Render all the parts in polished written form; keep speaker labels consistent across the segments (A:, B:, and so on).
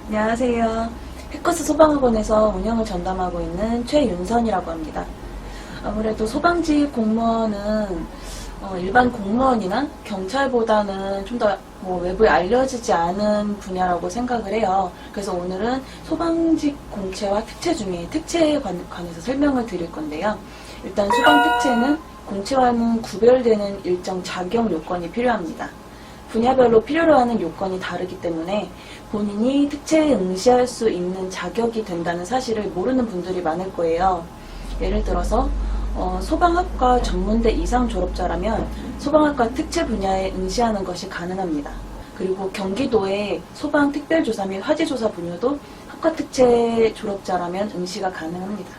A: 안녕하세요. 해커스 소방학원에서 운영을 전담하고 있는 최윤선이라고 합니다. 아무래도 소방직 공무원은 일반 공무원이나 경찰보다는 좀 더 외부에 알려지지 않은 분야라고 생각을 해요. 그래서 오늘은 소방직 공채와 특채 중에 특채에 관해서 설명을 드릴 건데요. 일단 소방 특채는 공채와는 구별되는 일정 자격 요건이 필요합니다. 분야별로 필요로 하는 요건이 다르기 때문에 본인이 특채에 응시할 수 있는 자격이 된다는 사실을 모르는 분들이 많을 거예요. 예를 들어서 소방학과 전문대 이상 졸업자라면 소방학과 특채 분야에 응시하는 것이 가능합니다. 그리고 경기도의 소방 특별조사 및 화재조사 분야도 학과 특채 졸업자라면 응시가 가능합니다.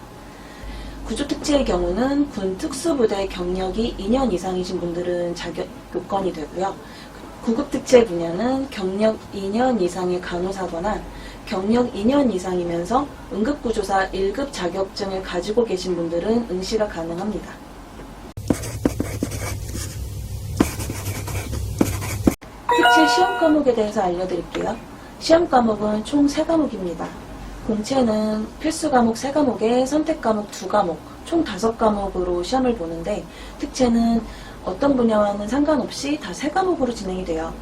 A: 구조특채의 경우는 군 특수부대 경력이 2년 이상이신 분들은 자격 요건이 되고요. 구급특채 분야는 경력 2년 이상의 간호사거나 경력 2년 이상이면서 응급구조사 1급 자격증을 가지고 계신 분들은 응시가 가능합니다. 특채 시험 과목에 대해서 알려드릴게요. 시험 과목은 총 3과목입니다. 공채는 필수 과목 3과목에 선택 과목 2과목, 총 5과목으로 시험을 보는데 특채는 어떤 분야와는 상관없이 다 3과목으로 진행이 돼요.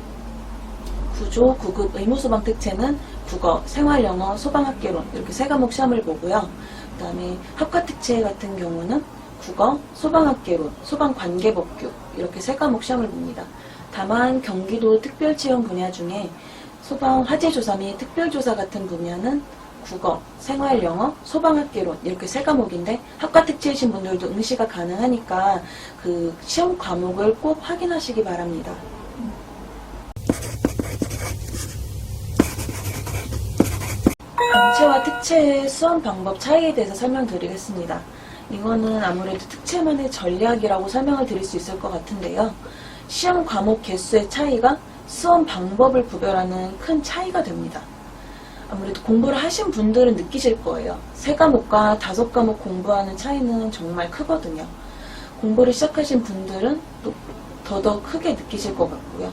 A: 구조, 구급, 의무소방 특채는 국어, 생활영어, 소방학개론 이렇게 3과목 시험을 보고요. 그 다음에 학과특채 같은 경우는 국어, 소방학개론, 소방관계법규 이렇게 3과목 시험을 봅니다. 다만 경기도 특별지원 분야 중에 소방 화재조사 및 특별조사 같은 분야는 국어, 생활영어, 소방학개론 이렇게 3과목인데 학과특채이신 분들도 응시가 가능하니까 그 시험 과목을 꼭 확인하시기 바랍니다. 공채와 특채의 수험 방법 차이에 대해서 설명드리겠습니다. 이거는 아무래도 특채만의 전략이라고 설명을 드릴 수 있을 것 같은데요. 시험 과목 개수의 차이가 수험 방법을 구별하는 큰 차이가 됩니다. 아무래도 공부를 하신 분들은 느끼실 거예요. 3과목과 5과목 공부하는 차이는 정말 크거든요. 공부를 시작하신 분들은 또 더더 크게 느끼실 것 같고요.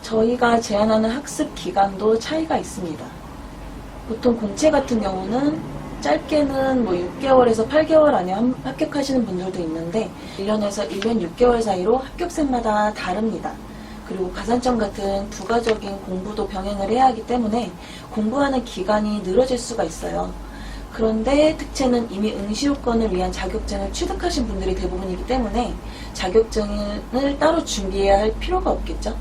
A: 저희가 제안하는 학습 기간도 차이가 있습니다. 보통 공채 같은 경우는 짧게는 6개월에서 8개월 안에 합격하시는 분들도 있는데 1년에서 1년 6개월 사이로 합격생마다 다릅니다. 그리고 가산점 같은 부가적인 공부도 병행을 해야 하기 때문에 공부하는 기간이 늘어질 수가 있어요. 그런데 특채는 이미 응시 요건을 위한 자격증을 취득하신 분들이 대부분이기 때문에 자격증을 따로 준비해야 할 필요가 없겠죠.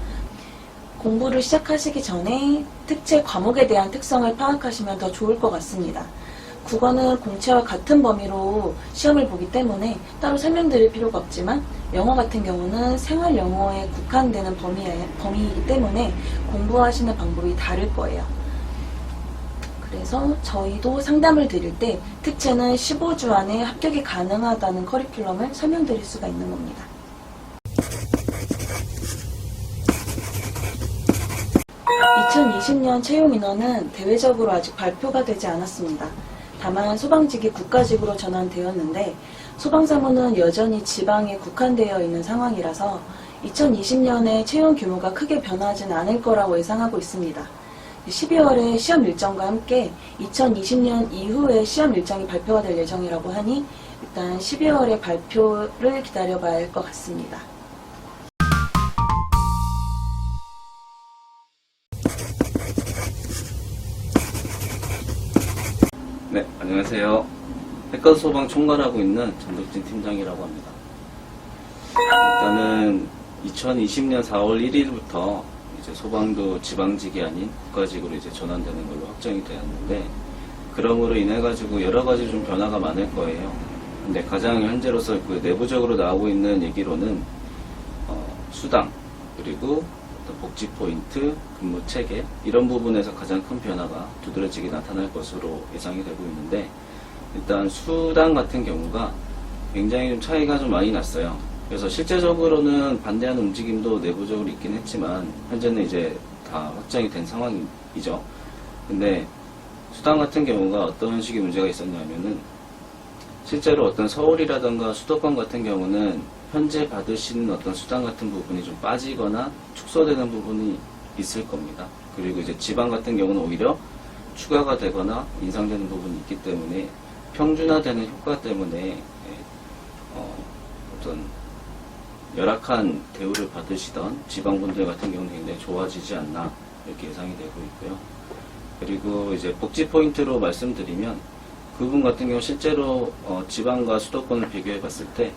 A: 공부를 시작하시기 전에 특채 과목에 대한 특성을 파악하시면 더 좋을 것 같습니다. 국어는 공채와 같은 범위로 시험을 보기 때문에 따로 설명드릴 필요가 없지만 영어 같은 경우는 생활 영어에 국한되는 범위이기 때문에 공부하시는 방법이 다를 거예요. 그래서 저희도 상담을 드릴 때 특채는 15주 안에 합격이 가능하다는 커리큘럼을 설명드릴 수가 있는 겁니다. (2020년) 채용 인원은 대외적으로 아직 발표가 되지 않았습니다. 다만 소방직이 국가직으로 전환되었는데 소방사무는 여전히 지방에 국한되어 있는 상황이라서 2020년에 채용 규모가 크게 변하진 않을 거라고 예상하고 있습니다. 12월에 시험 일정과 함께 2020년 이후에 시험 일정이 발표가 될 예정이라고 하니 일단 12월에 발표를 기다려봐야 할 것 같습니다.
B: 네, 안녕하세요. 해커스 소방 총괄하고 있는 전덕진 팀장이라고 합니다. 일단은 2020년 4월 1일부터 이제 소방도 지방직이 아닌 국가직으로 이제 전환되는 걸로 확정이 되었는데, 그러므로 인해 가지고 여러 가지 좀 변화가 많을 거예요. 근데 가장 현재로서 그 내부적으로 나오고 있는 얘기로는 수당 그리고 복지 포인트, 근무 체계 이런 부분에서 가장 큰 변화가 두드러지게 나타날 것으로 예상이 되고 있는데, 일단 수당 같은 경우가 굉장히 좀 차이가 좀 많이 났어요. 그래서 실제적으로는 반대하는 움직임도 내부적으로 있긴 했지만 현재는 이제 다 확정이 된 상황이죠. 근데 수당 같은 경우가 어떤 식의 문제가 있었냐면은, 실제로 어떤 서울이라던가 수도권 같은 경우는 현재 받으시는 어떤 수당 같은 부분이 좀 빠지거나 축소되는 부분이 있을 겁니다. 그리고 이제 지방 같은 경우는 오히려 추가가 되거나 인상되는 부분이 있기 때문에 평준화되는 효과 때문에 어떤 열악한 대우를 받으시던 지방분들 같은 경우는 굉장히 좋아지지 않나 이렇게 예상이 되고 있고요. 그리고 이제 복지 포인트로 말씀드리면 그분 같은 경우 실제로 지방과 수도권을 비교해 봤을 때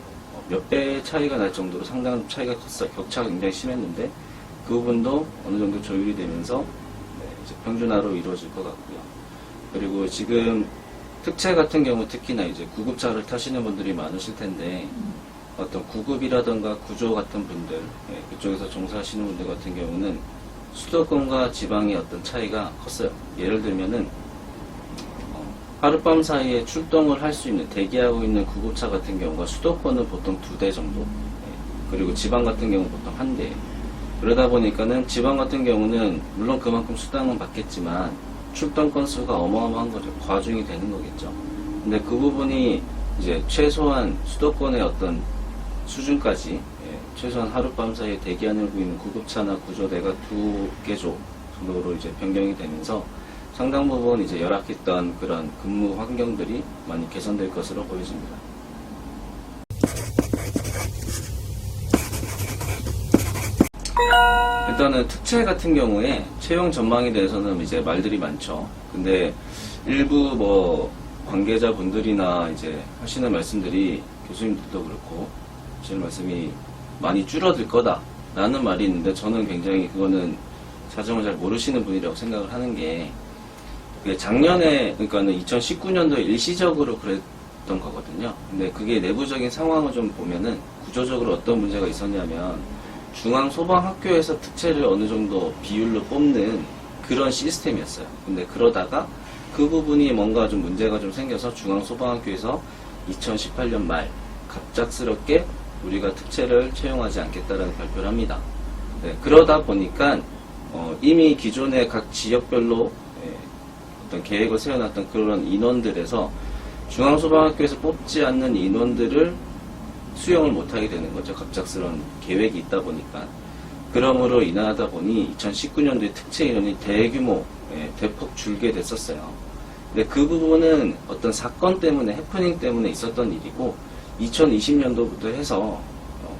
B: 몇 배 차이가 날 정도로 상당한 차이가 컸어요. 격차가 굉장히 심했는데 그 부분도 어느 정도 조율이 되면서 이제 평준화로 이루어질 것 같고요. 그리고 지금 특채 같은 경우 특히나 이제 구급차를 타시는 분들이 많으실 텐데 어떤 구급이라던가 구조 같은 분들, 그쪽에서 종사하시는 분들 같은 경우는 수도권과 지방의 어떤 차이가 컸어요. 예를 들면은 하룻밤 사이에 출동을 할 수 있는 대기하고 있는 구급차 같은 경우가 수도권은 보통 2대 정도, 그리고 지방 같은 경우는 보통 1대. 그러다 보니까는 지방 같은 경우는 물론 그만큼 수당은 받겠지만 출동 건수가 어마어마한 거죠. 과중이 되는 거겠죠. 근데 그 부분이 이제 최소한 수도권의 어떤 수준까지 최소한 하룻밤 사이에 대기하고 있는 구급차나 구조대가 2개 정도로 이제 변경이 되면서 상당 부분 이제 열악했던 그런 근무 환경들이 많이 개선될 것으로 보여집니다. 일단은 특채 같은 경우에 채용 전망에 대해서는 이제 말들이 많죠. 근데 일부 뭐 관계자분들이나 이제 하시는 말씀들이 교수님들도 그렇고 하시는 말씀이 많이 줄어들 거다라는 말이 있는데 저는 굉장히 그거는 사정을 잘 모르시는 분이라고 생각을 하는 게 작년에 그러니까는 2019년도에 일시적으로 그랬던 거거든요. 근데 그게 내부적인 상황을 좀 보면은 구조적으로 어떤 문제가 있었냐면 중앙소방학교에서 특채를 어느 정도 비율로 뽑는 그런 시스템이었어요. 근데 그러다가 그 부분이 뭔가 좀 문제가 좀 생겨서 중앙소방학교에서 2018년 말 갑작스럽게 우리가 특채를 채용하지 않겠다라는 발표를 합니다. 네, 그러다 보니까 이미 기존의 각 지역별로 어떤 계획을 세워놨던 그런 인원들에서 중앙소방학교에서 뽑지 않는 인원들을 수용을 못하게 되는 거죠. 갑작스러운 계획이 있다 보니까. 그러므로 인하다 보니 2019년도에 특채 인원이 대규모 대폭 줄게 됐었어요. 근데 그 부분은 어떤 사건 때문에 해프닝 때문에 있었던 일이고 2020년도부터 해서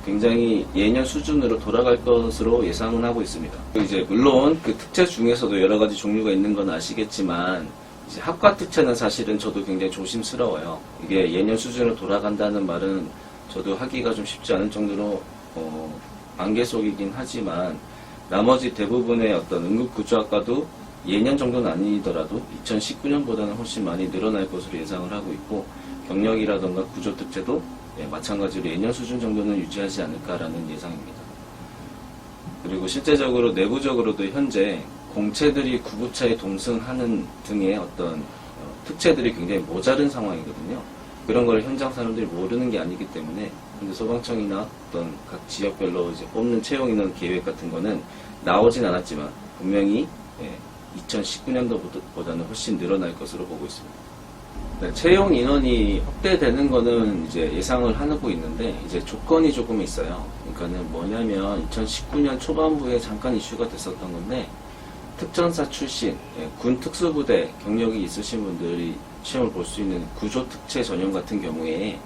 B: 굉장히 예년 수준으로 돌아갈 것으로 예상은 하고 있습니다. 이제 물론 그 특채 중에서도 여러 가지 종류가 있는 건 아시겠지만 이제 학과 특채는 사실은 저도 굉장히 조심스러워요. 이게 예년 수준으로 돌아간다는 말은 저도 하기가 좀 쉽지 않을 정도로 안개 속이긴 하지만 나머지 대부분의 어떤 응급구조학과도 예년 정도는 아니더라도 2019년보다는 훨씬 많이 늘어날 것으로 예상을 하고 있고 경력이라던가 구조특채도 마찬가지로 예년 수준 정도는 유지하지 않을까라는 예상입니다. 그리고 실제적으로 내부적으로도 현재 공채들이 구급차에 동승하는 등의 어떤 특채들이 굉장히 모자른 상황이거든요. 그런 걸 현장 사람들이 모르는 게 아니기 때문에 현재 소방청이나 어떤 각 지역별로 이제 뽑는 채용 인원 계획 같은 거는 나오진 않았지만 분명히 2019년도보다는 훨씬 늘어날 것으로 보고 있습니다. 네, 채용 인원이 확대되는 거는 이제 예상을 하고 있는데 이제 조건이 조금 있어요. 그러니까는 뭐냐면 2019년 초반부에 잠깐 이슈가 됐었던 건데 특전사 출신 군 특수부대 경력이 있으신 분들이 시험을 볼 수 있는 구조특채 전형 같은 경우에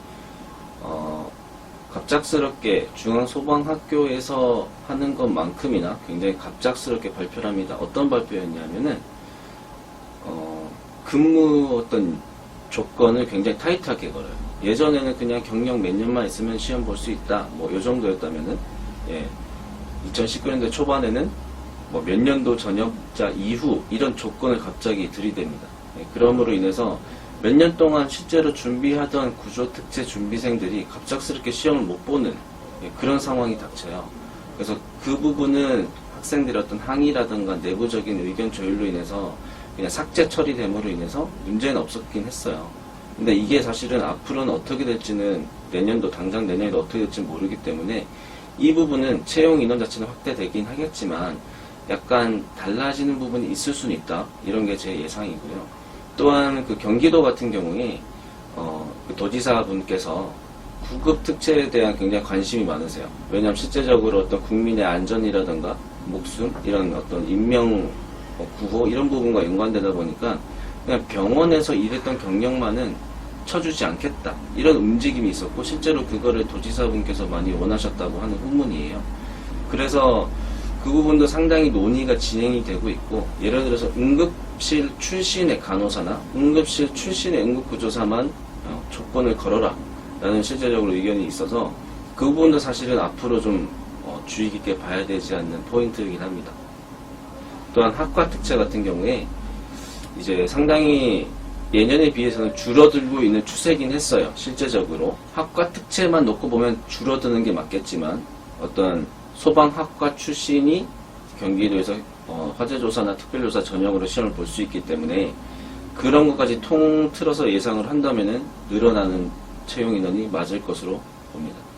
B: 갑작스럽게 중앙소방학교에서 하는 것만큼이나 굉장히 갑작스럽게 발표를 합니다. 어떤 발표였냐면은 근무 어떤 조건을 굉장히 타이트하게 걸어요. 예전에는 그냥 경력 몇 년만 있으면 시험 볼 수 있다. 뭐 요 정도였다면은 2019년도 초반에는 뭐 몇 년도 전역자 이후 이런 조건을 갑자기 들이댑니다. 그러므로 인해서 몇 년 동안 실제로 준비하던 구조특채 준비생들이 갑작스럽게 시험을 못 보는 그런 상황이 닥쳐요. 그래서 그 부분은 학생들의 어떤 항의라든가 내부적인 의견 조율로 인해서 그냥 삭제 처리됨으로 인해서 문제는 없었긴 했어요. 근데 이게 사실은 앞으로는 어떻게 될지는 내년도 당장 내년에도 어떻게 될지 모르기 때문에 이 부분은 채용 인원 자체는 확대되긴 하겠지만 약간 달라지는 부분이 있을 수는 있다. 이런 게 제 예상이고요. 또한 그 경기도 같은 경우에 그 도지사분께서 구급 특채에 대한 굉장히 관심이 많으세요. 왜냐하면 실제적으로 어떤 국민의 안전이라든가 목숨 이런 어떤 인명 구호 이런 부분과 연관되다 보니까 그냥 병원에서 일했던 경력만은 쳐주지 않겠다 이런 움직임이 있었고 실제로 그거를 도지사분께서 많이 원하셨다고 하는 후문이에요. 그래서 그 부분도 상당히 논의가 진행이 되고 있고 예를 들어서 응급실 출신의 간호사나 응급실 출신의 응급구조사만 조건을 걸어라 라는 실제적으로 의견이 있어서 그 부분도 사실은 앞으로 좀 주의 깊게 봐야 되지 않는 포인트이긴 합니다. 또한 학과 특채 같은 경우에 이제 상당히 예년에 비해서는 줄어들고 있는 추세긴 했어요. 실제적으로 학과 특채만 놓고 보면 줄어드는 게 맞겠지만 어떤 소방학과 출신이 경기도에서 화재조사나 특별조사 전형으로 시험을 볼 수 있기 때문에 그런 것까지 통틀어서 예상을 한다면은 늘어나는 채용 인원이 맞을 것으로 봅니다.